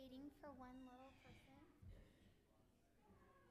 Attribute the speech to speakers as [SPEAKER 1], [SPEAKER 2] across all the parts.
[SPEAKER 1] waiting for one little person. Sit down.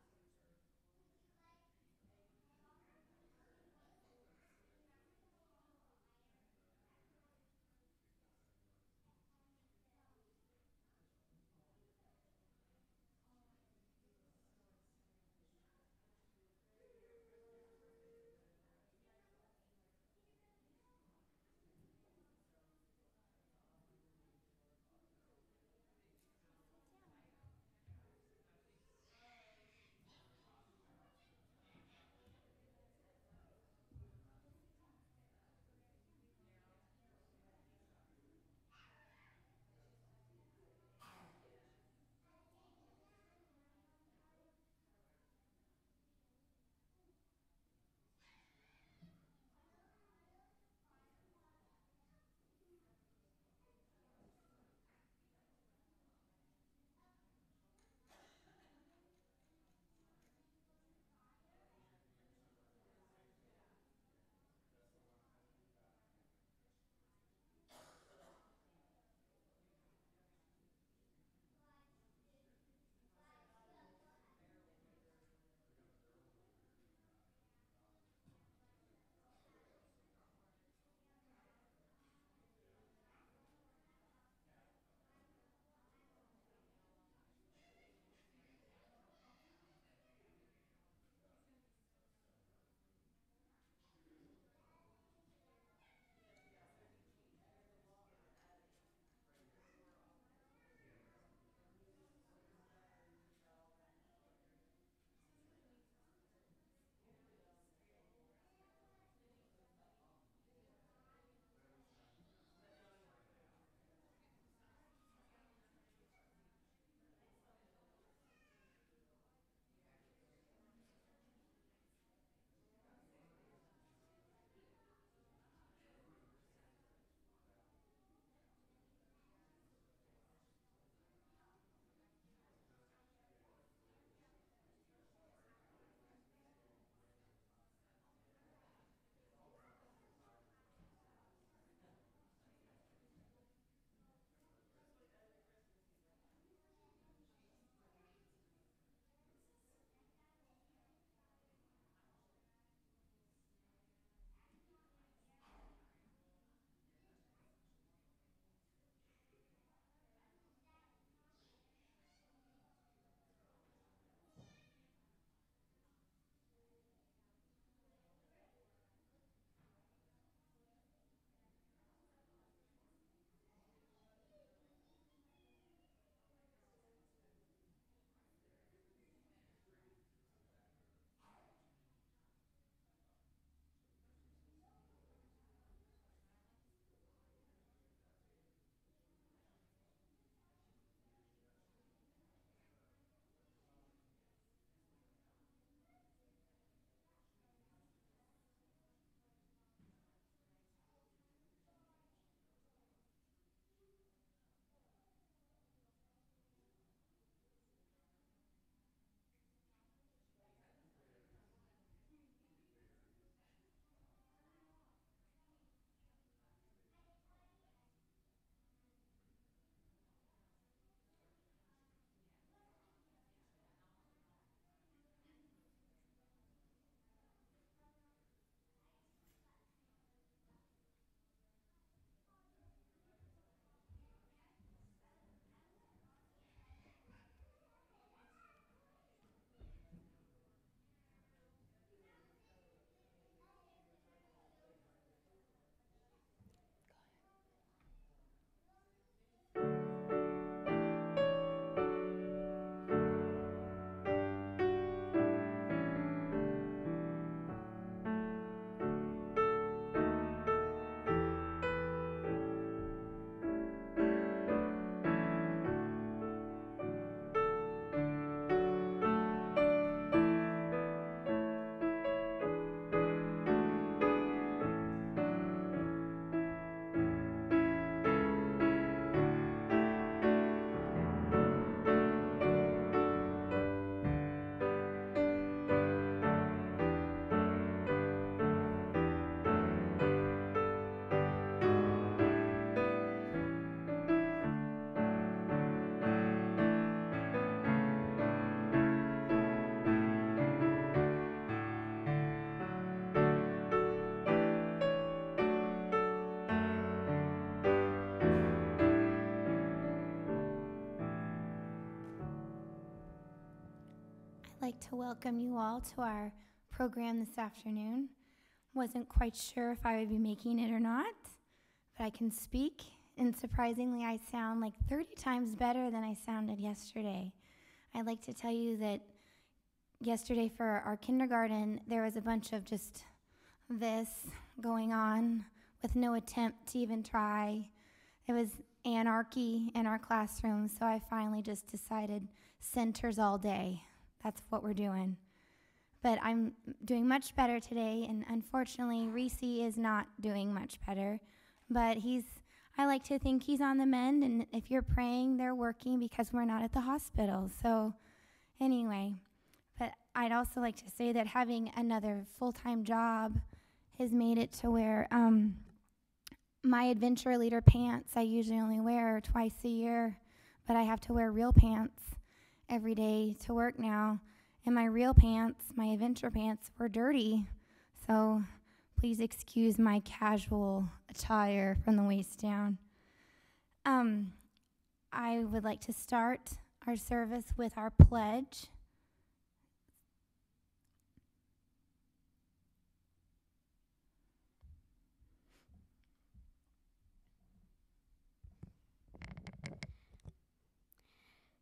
[SPEAKER 1] like to welcome you all to our program this afternoon. Wasn't quite sure if I would be making it or not, but I can speak, and surprisingly, I sound like 30 times better than I sounded yesterday. I'd like to tell you that yesterday for our kindergarten, there was a bunch of just this going on with no attempt to even try. It was anarchy in our classroom, so I finally just decided centers all day. That's what we're doing. But I'm doing much better today, and unfortunately, Reese is not doing much better. But I like to think he's on the mend, and if you're praying, they're working because we're not at the hospital. So anyway, but I'd also like to say that having another full-time job has made it to where my adventure leader pants I usually only wear twice a year, but I have to wear real pants every day to work now. And my real pants, my adventure pants, were dirty. So please excuse my casual attire from the waist down. I would like to start our service with our pledge.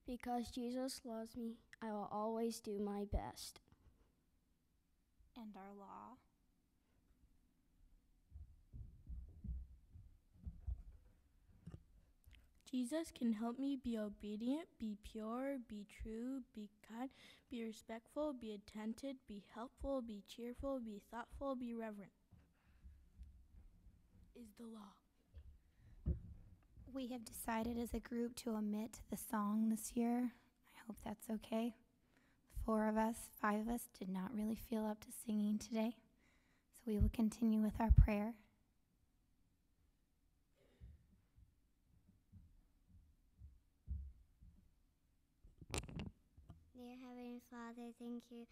[SPEAKER 2] Because Jesus loves me, I will always do my best.
[SPEAKER 1] And our law.
[SPEAKER 3] Jesus can help me be obedient, be pure, be true, be kind, be respectful, be attentive, be helpful, be cheerful, be thoughtful, be reverent. Is the law.
[SPEAKER 1] We have decided as a group to omit the song this year. I hope that's okay. 5 of us did not really feel up to singing today. So we will continue with our prayer.
[SPEAKER 4] Dear Heavenly Father, thank you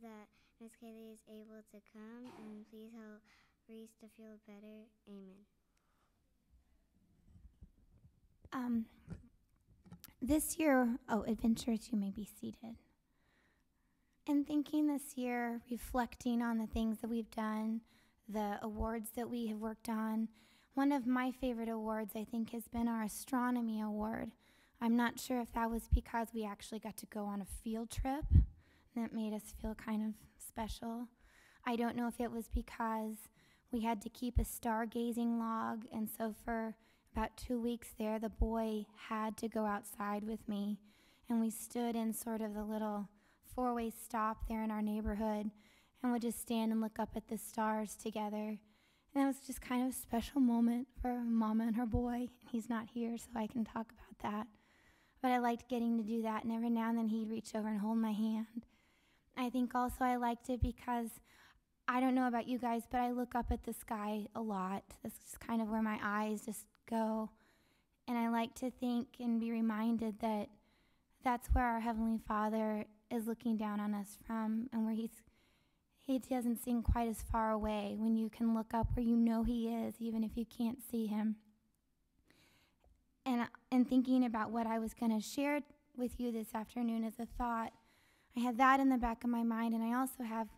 [SPEAKER 4] that Miss Kaylee is able to come, and please help Reese to feel better. Amen.
[SPEAKER 1] This year, adventurers, you may be seated. And thinking this year, reflecting on the things that we've done, the awards that we have worked on, one of my favorite awards, I think, has been our astronomy award. I'm not sure if that was because we actually got to go on a field trip that made us feel kind of special. I don't know if it was because we had to keep a stargazing log, and so for about 2 weeks there, the boy had to go outside with me, and we stood in sort of the little 4-way stop there in our neighborhood and would just stand and look up at the stars together. And it was just kind of a special moment for Mama and her boy. He's not here, so I can talk about that. But I liked getting to do that, and every now and then he'd reach over and hold my hand. I think also I liked it because I don't know about you guys, but I look up at the sky a lot. That's just kind of where my eyes just go. And I like to think and be reminded that that's where our Heavenly Father is looking down on us from, and where he doesn't seem quite as far away when you can look up where you know he is, even if you can't see him. And thinking about what I was going to share with you this afternoon as a thought, I had that in the back of my mind, and I also have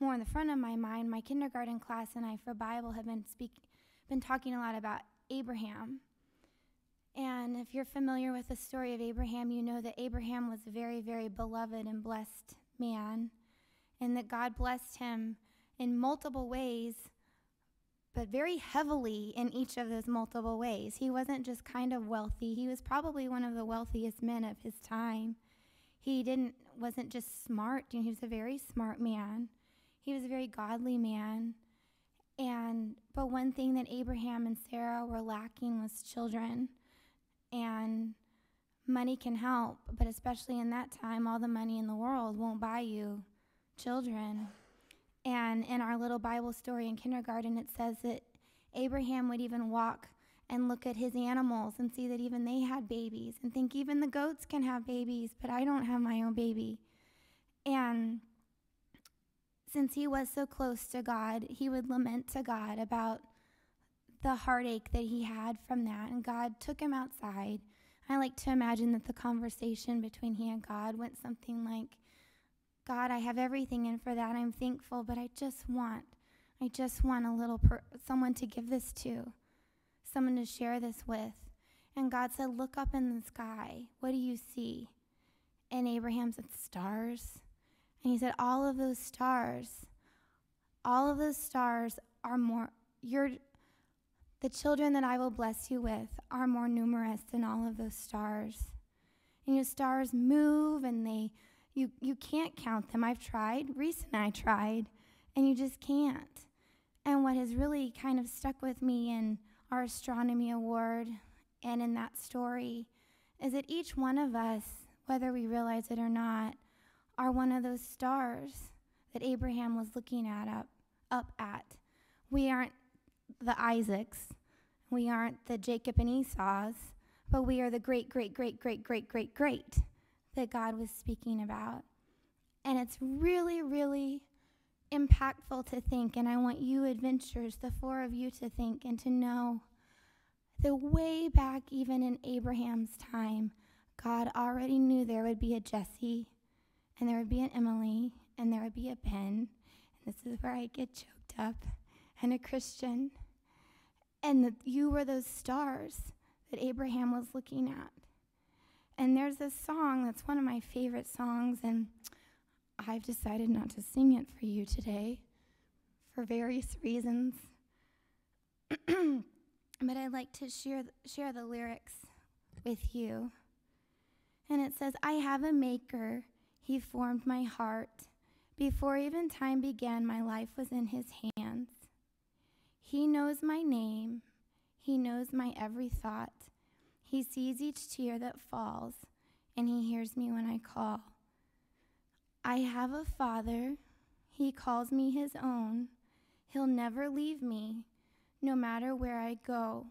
[SPEAKER 1] more in the front of my mind. My kindergarten class and I for Bible have been talking a lot about Abraham. And if you're familiar with the story of Abraham, you know that Abraham was a very, very beloved and blessed man, and that God blessed him in multiple ways, but very heavily in each of those multiple ways. He wasn't just kind of wealthy. He was probably one of the wealthiest men of his time. He wasn't just smart. He was a very smart man. He was a very godly man. But one thing that Abraham and Sarah were lacking was children. And money can help, but especially in that time, all the money in the world won't buy you children. And in our little Bible story in kindergarten, it says that Abraham would even walk and look at his animals and see that even they had babies and think even the goats can have babies, but I don't have my own baby. And since he was so close to God, he would lament to God about the heartache that he had from that, and God took him outside. I like to imagine that the conversation between he and God went something like, God, I have everything, and for that I'm thankful, but I just want a little someone to give this to, someone to share this with. And God said, look up in the sky. What do you see? And Abraham said, stars. And he said, all of those stars are more, the children that I will bless you with are more numerous than all of those stars. And stars move, and you can't count them. I've tried. Reese and I tried, and you just can't. And what has really kind of stuck with me in our astronomy award and in that story is that each one of us, whether we realize it or not, are one of those stars that Abraham was looking up at. We aren't the Isaacs. We aren't the Jacob and Esau's, but we are the great, great, great, great, great, great, great that God was speaking about. And it's really, really impactful to think, and I want you adventurers, the four of you, to think and to know that way back even in Abraham's time, God already knew there would be a Jesse, and there would be an Emily, and there would be a Ben, and this is where I get choked up, and a Christian, and that you were those stars that Abraham was looking at. And there's this song that's one of my favorite songs, and I've decided not to sing it for you today for various reasons. But I'd like to share the lyrics with you. And it says, I have a maker, he formed my heart. Before even time began, my life was in his hands. He knows my name, he knows my every thought. He sees each tear that falls, and he hears me when I call. I have a Father, he calls me his own. He'll never leave me, no matter where I go.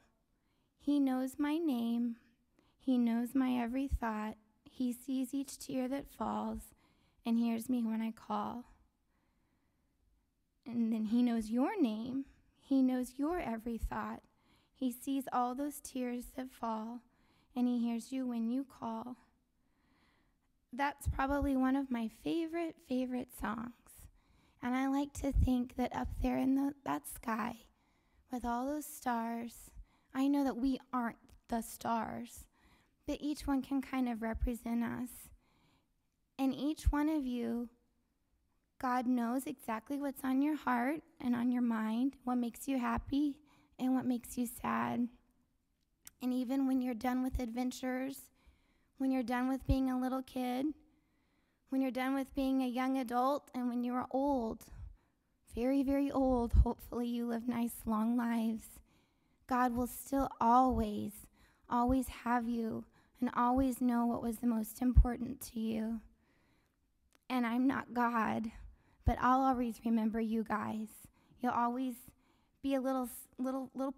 [SPEAKER 1] He knows my name, he knows my every thought. He sees each tear that falls, and hears me when I call. And then he knows your name, he knows your every thought. He sees all those tears that fall, and he hears you when you call. That's probably one of my favorite songs. And I like to think that up there in that sky, with all those stars, I know that we aren't the stars, but each one can kind of represent us. And each one of you, God knows exactly what's on your heart and on your mind, what makes you happy and what makes you sad. And even when you're done with adventures, when you're done with being a little kid, when you're done with being a young adult, and when you're old, very, very old, hopefully you live nice, long lives, God will still always have you and always know what was the most important to you. And I'm not God, but I'll always remember you guys. You'll always be a little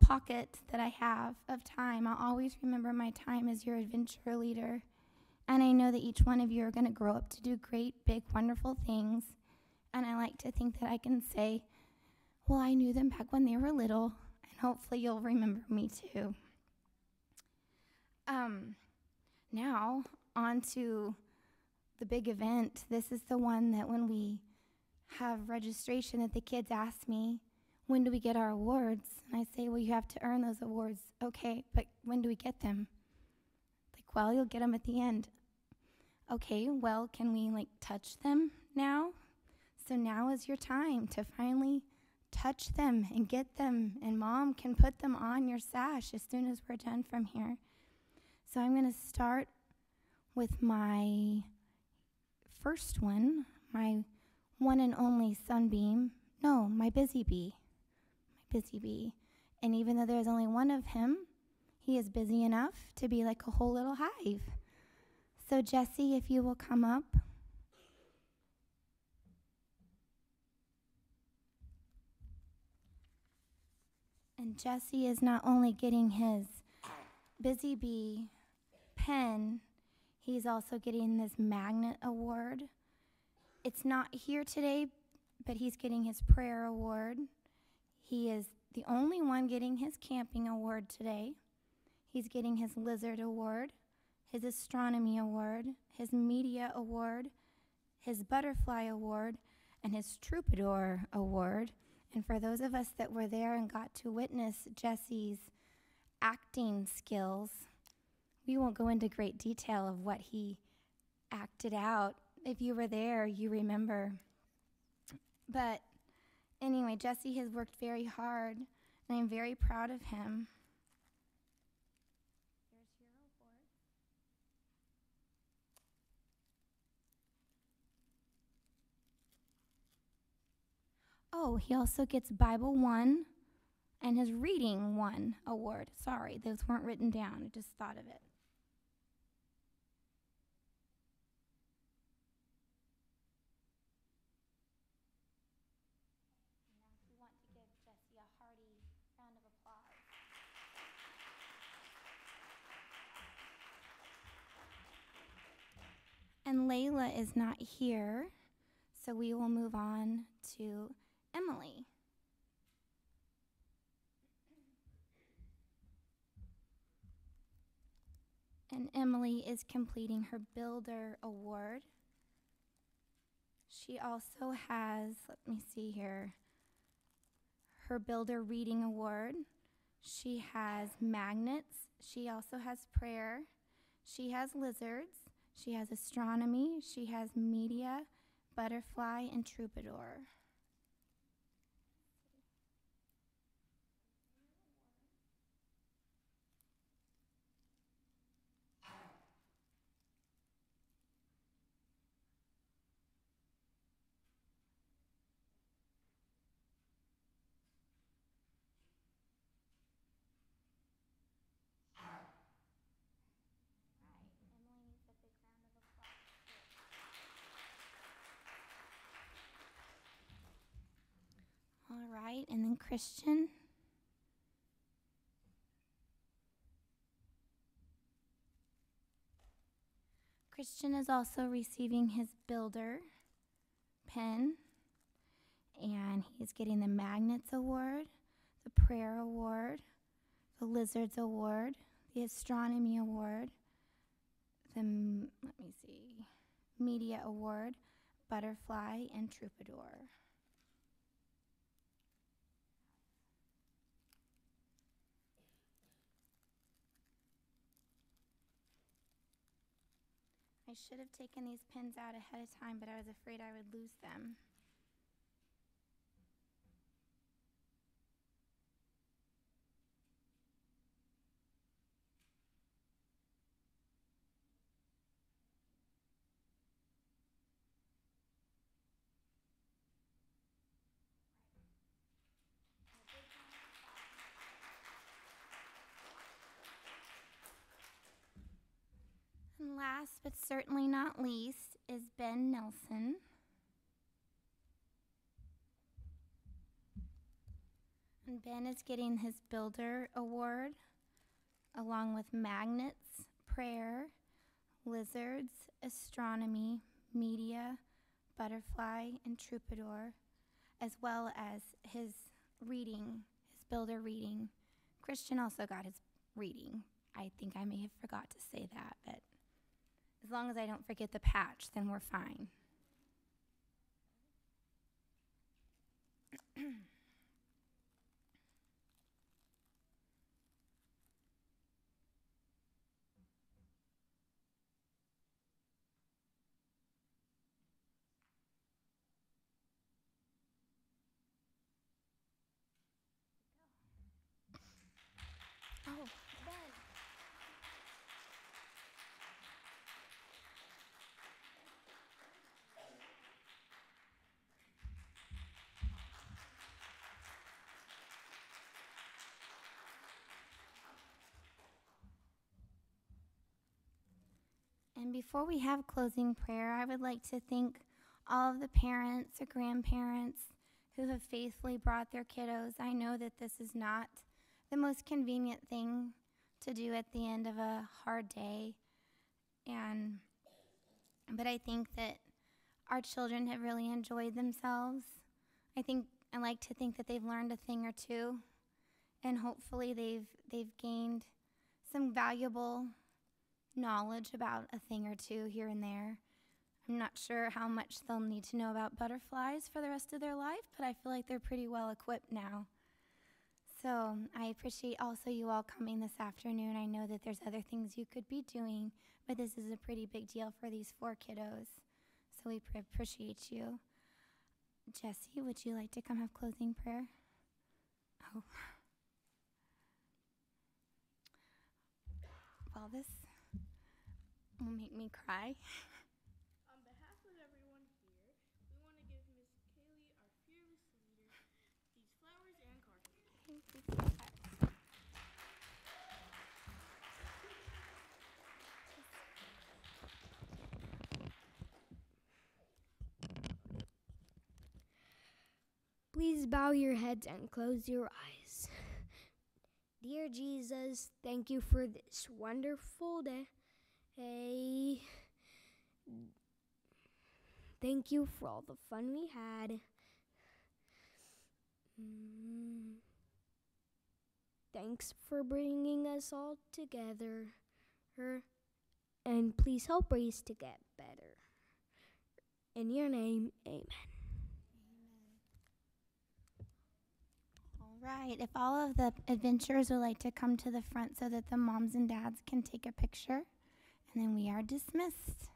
[SPEAKER 1] pocket that I have of time. I'll always remember my time as your adventure leader. And I know that each one of you are going to grow up to do great, big, wonderful things. And I like to think that I can say, well, I knew them back when they were little, and hopefully you'll remember me too. Now, on to the big event. This is the one that when we have registration that the kids ask me, when do we get our awards? And I say, well, you have to earn those awards. Okay, but when do we get them? Like, well, you'll get them at the end. Okay, well, can we, touch them now? So now is your time to finally touch them and get them, and Mom can put them on your sash as soon as we're done from here. So I'm going to start with my first one, my one and only sunbeam. No, my busy bee. My busy bee. And even though there's only one of him, he is busy enough to be like a whole little hive. So Jesse, if you will come up. And Jesse is not only getting his busy bee pen, he's also getting this magnet award. It's not here today, but he's getting his prayer award. He is the only one getting his camping award today. He's getting his lizard award, his astronomy award, his media award, his Butterfly Award, and his Troubadour Award. And for those of us that were there and got to witness Jesse's acting skills, we won't go into great detail of what he acted out. If you were there, you remember. But anyway, Jesse has worked very hard, and I'm very proud of him. Here's your award. Oh, he also gets Bible 1 and his Reading 1 award. Sorry, those weren't written down. I just thought of it. And Layla is not here, so we will move on to Emily. And Emily is completing her Builder Award. She also has, let me see here, her Builder Reading Award. She has magnets. She also has prayer. She has lizards. She has astronomy. She has media, butterfly, and troubadour. All right, and then Christian. Christian is also receiving his Builder pen, and he's getting the Magnets Award, the Prayer Award, the Lizards Award, the Astronomy Award, the, Media Award, Butterfly, and Troubadour. I should have taken these pins out ahead of time, but I was afraid I would lose them. And last but certainly not least is Ben Nelson. And Ben is getting his Builder Award along with magnets, prayer, lizards, astronomy, media, butterfly, and troubadour, as well as his reading, his Builder reading. Christian also got his reading. I think I may have forgot to say that, but as long as I don't forget the patch, then we're fine. Oh, Ben. And before we have closing prayer, I would like to thank all of the parents or grandparents who have faithfully brought their kiddos. I know that this is not the most convenient thing to do at the end of a hard day, but I think that our children have really enjoyed themselves. I like to think that they've learned a thing or two, and hopefully they've gained some valuable knowledge about a thing or two here and there. I'm not sure how much they'll need to know about butterflies for the rest of their life, but I feel like they're pretty well equipped now. So I appreciate also you all coming this afternoon. I know that there's other things you could be doing, but this is a pretty big deal for these 4 kiddos. So we appreciate you. Jesse, would you like to come have closing prayer? Oh. Well, this will make me cry.
[SPEAKER 3] On behalf of everyone here, we want to give Miss Kaylee, our fearless leader, these flowers and cards.
[SPEAKER 1] Thank you so much.
[SPEAKER 2] Please bow your heads and close your eyes. Dear Jesus, thank you for this wonderful day. Thank you for all the fun we had. Thanks for bringing us all together. And please help Grace to get better. In your name, amen.
[SPEAKER 1] All right, if all of the adventurers would like to come to the front so that the moms and dads can take a picture, and then we are dismissed.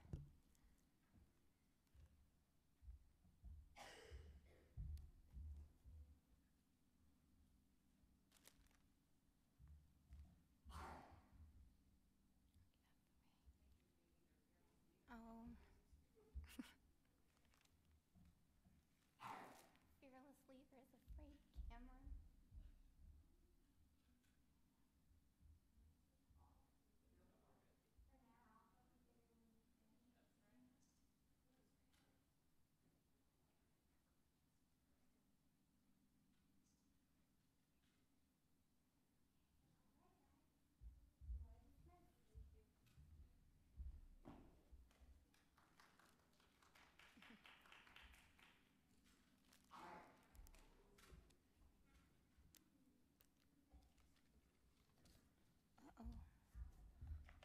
[SPEAKER 1] Oh. Fearless leader is afraid, Cameron.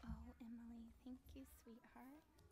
[SPEAKER 1] Oh, Emily, thank you, sweetheart.